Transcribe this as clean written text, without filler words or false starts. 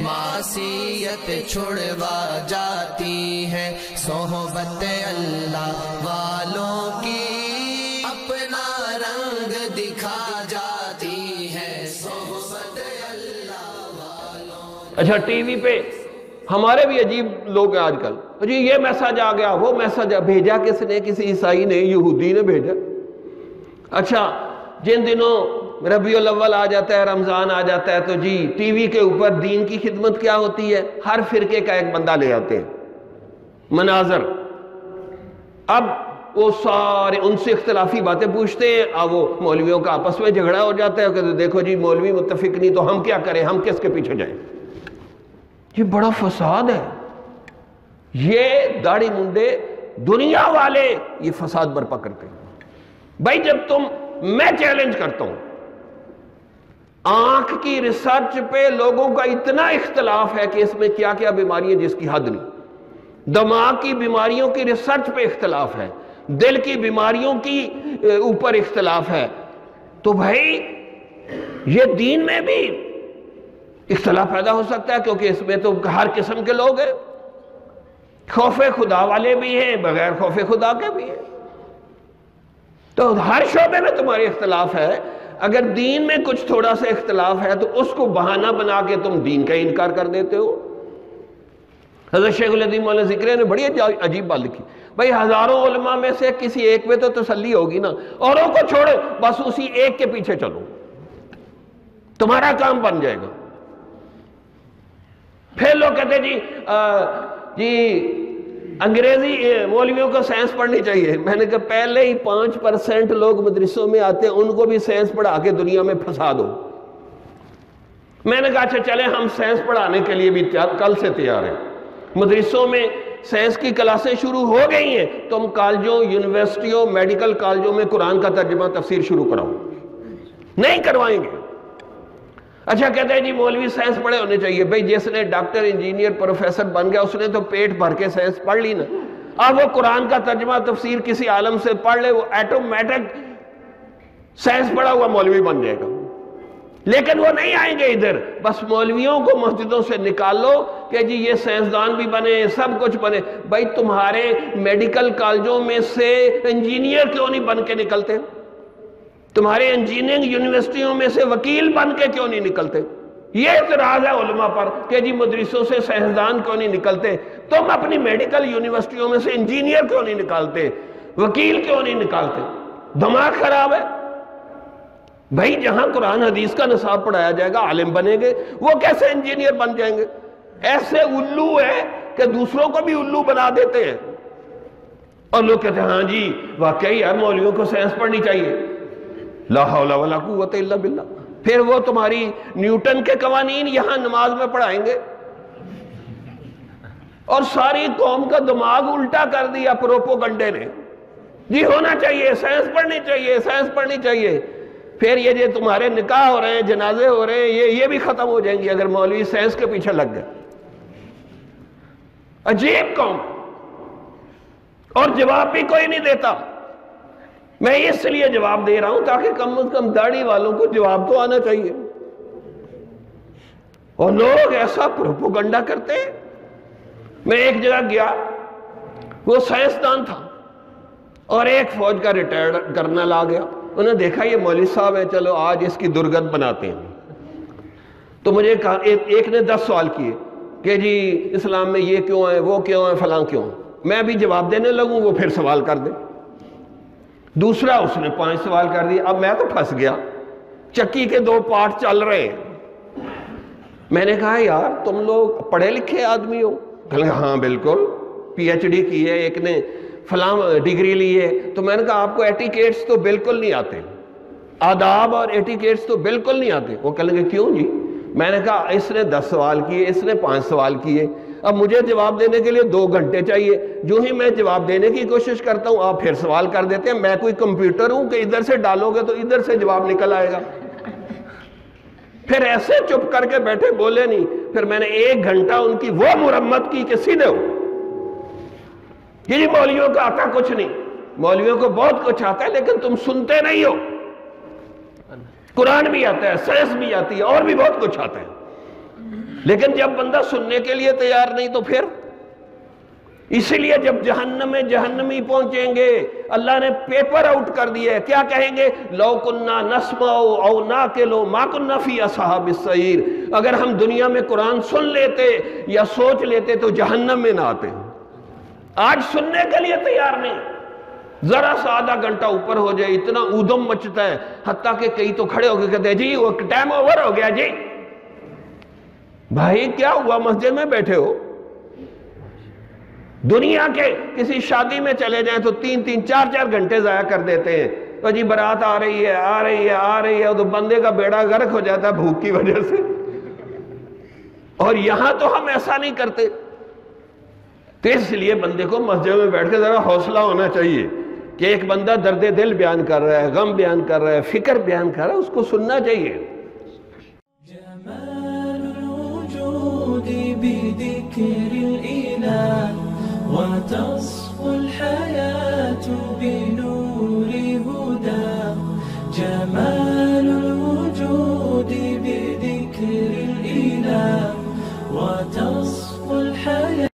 معصیت چھڑوا جاتی ہے، صحبت اللہ والوں کی اپنا رنگ دکھا جاتی ہے، صحبت اللہ والوں۔ اچھا ٹی وی پہ ہمارے بھی عجیب لوگ ہیں آج کل، جی یہ میسج آ گیا، وہ میسج بھیجا کس نے؟ کسی عیسائی نے، یہودی نے بھیجا۔ اچھا جن دنوں ربیع الاول آ جاتا ہے، رمضان آ جاتا ہے، تو جی ٹی وی کے اوپر دین کی خدمت کیا ہوتی ہے؟ ہر فرقے کا ایک بندہ لے آتے ہیں، مناظر۔ اب وہ سارے ان سے اختلافی باتیں پوچھتے ہیں، اب وہ مولویوں کا آپس میں جھگڑا ہو جاتا ہے کہ دیکھو جی مولوی متفق نہیں تو ہم کیا کریں، ہم کس کے پیچھے جائیں؟ یہ بڑا فساد ہے۔ یہ داڑھی منڈے دنیا والے یہ فساد برپا کرتے ہیں۔ بھائی جب میں چیلنج کرتا ہوں، آنکھ کی ریسرچ پہ لوگوں کا اتنا اختلاف ہے کہ اس میں کیا کیا بیماری ہے جس کی حد نہیں، دماغ کی بیماریوں کی ریسرچ پہ اختلاف ہے، دل کی بیماریوں کی اوپر اختلاف ہے، تو بھائی یہ دین میں بھی اختلاف پیدا ہو سکتا ہے، کیونکہ اس میں تو ہر قسم کے لوگ ہیں، خوف خدا والے بھی ہیں، بغیر خوف خدا کے بھی ہیں، تو ہر شعبے میں تمہارے اختلاف ہے۔ اگر دین میں کچھ تھوڑا سا اختلاف ہے تو اس کو بہانہ بنا کے تم دین کا انکار کر دیتے ہو۔ حضرت شیخ الحدیث مولانا ذکری نے بڑی عجیب بات لکھی، بھائی ہزاروں علماء میں سے کسی ایک پہ تو تسلی ہوگی نا، اوروں کو چھوڑو، بس اسی ایک کے پیچھے چلو، تمہارا کام بن جائے گا۔ پھر لوگ کہتے جی انگریزی مولویوں کو سائنس پڑھنی چاہیے۔ میں نے کہا پہلے ہی 5% لوگ مدرسوں میں آتے ہیں، ان کو بھی سائنس پڑھا کے دنیا میں پھنسا دو۔ میں نے کہا اچھا چلیں ہم سائنس پڑھانے کے لیے بھی کل سے تیار ہیں، مدرسوں میں سائنس کی کلاسیں شروع ہو گئی ہیں، تم کالجوں، یونیورسٹیوں، میڈیکل کالجوں میں قرآن کا ترجمہ تفسیر شروع کراؤ۔ نہیں کروائیں گے۔ اچھا کہتے ہیں جی مولوی سائنس پڑھے ہونے چاہیے۔ بھئی جس نے ڈاکٹر، انجینئر، پروفیسر بن گیا اس نے تو پیٹ بھر کے سائنس پڑھ لی نا، اب وہ قرآن کا ترجمہ تفسیر کسی عالم سے پڑھ لے، وہ ایٹومیٹک سائنس پڑھا ہوا مولوی بن جائے گا۔ لیکن وہ نہیں آئیں گے ادھر، بس مولویوں کو مسجدوں سے نکال لو کہ جی یہ سائنسدان بھی بنے، سب کچھ بنے۔ بھئی تمہارے میڈیکل کالجوں میں سے انجینئر کیوں نہیں بن کے نکلتے؟ تمہارے انجینئرنگ یونیورسٹیوں میں سے وکیل بن کے کیوں نہیں نکلتے؟ یہ اعتراض ہے علماء پر کہ جی مدرسوں سے سائنسدان کیوں نہیں نکلتے؟ تم اپنی میڈیکل یونیورسٹیوں میں سے انجینئر کیوں نہیں نکالتے؟ وکیل کیوں نہیں نکالتے؟ دماغ خراب ہے۔ بھائی جہاں قرآن حدیث کا نصاب پڑھایا جائے گا عالم بنیں گے، وہ کیسے انجینئر بن جائیں گے؟ ایسے الو ہے کہ دوسروں کو بھی الو بنا دیتے ہیں، اور لوگ کہتے ہیں ہاں جی واقعی یار مولویوں کو سائنس پڑھنی چاہیے، لا حول ولا قوت الا باللہ۔ پھر وہ تمہاری نیوٹن کے قوانین یہاں نماز میں پڑھائیں گے، اور ساری قوم کا دماغ الٹا کر دیا پروپوگنڈے نے، جی ہونا چاہیے، سائنس پڑھنی چاہیے، سائنس پڑھنی چاہیے۔ پھر یہ جو تمہارے نکاح ہو رہے ہیں، جنازے ہو رہے ہیں، یہ بھی ختم ہو جائیں گی اگر مولوی سائنس کے پیچھے لگ گئے۔ عجیب قوم، اور جواب بھی کوئی نہیں دیتا۔ میں اس لیے جواب دے رہا ہوں تاکہ کم از کم داڑھی والوں کو جواب تو آنا چاہیے، اور لوگ ایسا پروپوگنڈا کرتے ہیں۔ میں ایک جگہ گیا، وہ سائنسدان تھا اور ایک فوج کا ریٹائرڈ کرنل آ گیا، انہوں نے دیکھا یہ مولوی صاحب ہے، چلو آج اس کی درگت بناتے ہیں۔ تو مجھے کہا، ایک نے 10 سوال کیے کہ جی اسلام میں یہ کیوں ہے، وہ کیوں ہے، فلاں کیوں ہے۔ میں بھی جواب دینے لگوں وہ پھر سوال کر دے۔ دوسرا اس نے 5 سوال کر دیا، اب میں تو پھنس گیا، چکی کے 2 پارٹ چل رہے ہیں۔ میں نے کہا یار تم لوگ پڑھے لکھے آدمی ہو؟ کہا ہاں بالکل، پی ایچ ڈی کی ہے، ایک نے فلاں ڈگری لی ہے۔ تو میں نے کہا آپ کو ایٹیکیٹس تو بالکل نہیں آتے، آداب اور ایٹیکیٹس تو بالکل نہیں آتے۔ وہ کہیں گے کیوں جی؟ میں نے کہا اس نے 10 سوال کیے، اس نے 5 سوال کیے، اب مجھے جواب دینے کے لیے 2 گھنٹے چاہیے۔ جو ہی میں جواب دینے کی کوشش کرتا ہوں آپ پھر سوال کر دیتے ہیں۔ میں کوئی کمپیوٹر ہوں کہ ادھر سے ڈالو گے تو ادھر سے جواب نکل آئے گا؟ پھر ایسے چپ کر کے بیٹھے، بولے نہیں۔ پھر میں نے 1 گھنٹہ ان کی وہ مرمت کی کہ سیدھے ہو، یہ مولویوں کا آتا کچھ نہیں، مولویوں کو بہت کچھ آتا ہے لیکن تم سنتے نہیں ہو۔ قرآن بھی آتا ہے، سائنس بھی آتی ہے، اور بھی بہت کچھ آتا ہے۔ لیکن جب بندہ سننے کے لیے تیار نہیں تو پھر اسی لیے جب جہنم میں جہنمی پہنچیں گے اللہ نے پیپر آؤٹ کر دیا ہے، کیا کہیں گے؟ لو کننا نسمع او ناقل ما کننا فی اصحاب السعیر، اگر ہم دنیا میں قرآن سن لیتے یا سوچ لیتے تو جہنم میں نہ آتے۔ آج سننے کے لیے تیار نہیں، ذرا سا آدھا گھنٹہ اوپر ہو جائے اتنا ادم مچتا ہے، حتیٰ کہ کئی تو کھڑے ہو کے کہتے ہیں جی وہ ٹائم اوور ہو گیا جی۔ بھائی کیا ہوا، مسجد میں بیٹھے ہو؟ دنیا کے کسی شادی میں چلے جائیں تو 3-3 4-4 گھنٹے ضائع کر دیتے ہیں، تو جی برات آ رہی ہے آ رہی ہے آ رہی ہے، تو بندے کا بیڑا غرق ہو جاتا ہے بھوک کی وجہ سے۔ اور یہاں تو ہم ایسا نہیں کرتے، تو اس لیے بندے کو مسجد میں بیٹھ کے ذرا حوصلہ ہونا چاہیے کہ ایک بندہ درد دل بیان کر رہا ہے، غم بیان کر رہا ہے، فکر بیان کر رہا ہے، اس کو سننا چاہیے۔ جمال الوجود بذكر الإله وتصفو الحياة بنور هدى، جمال الوجود بذكر الإله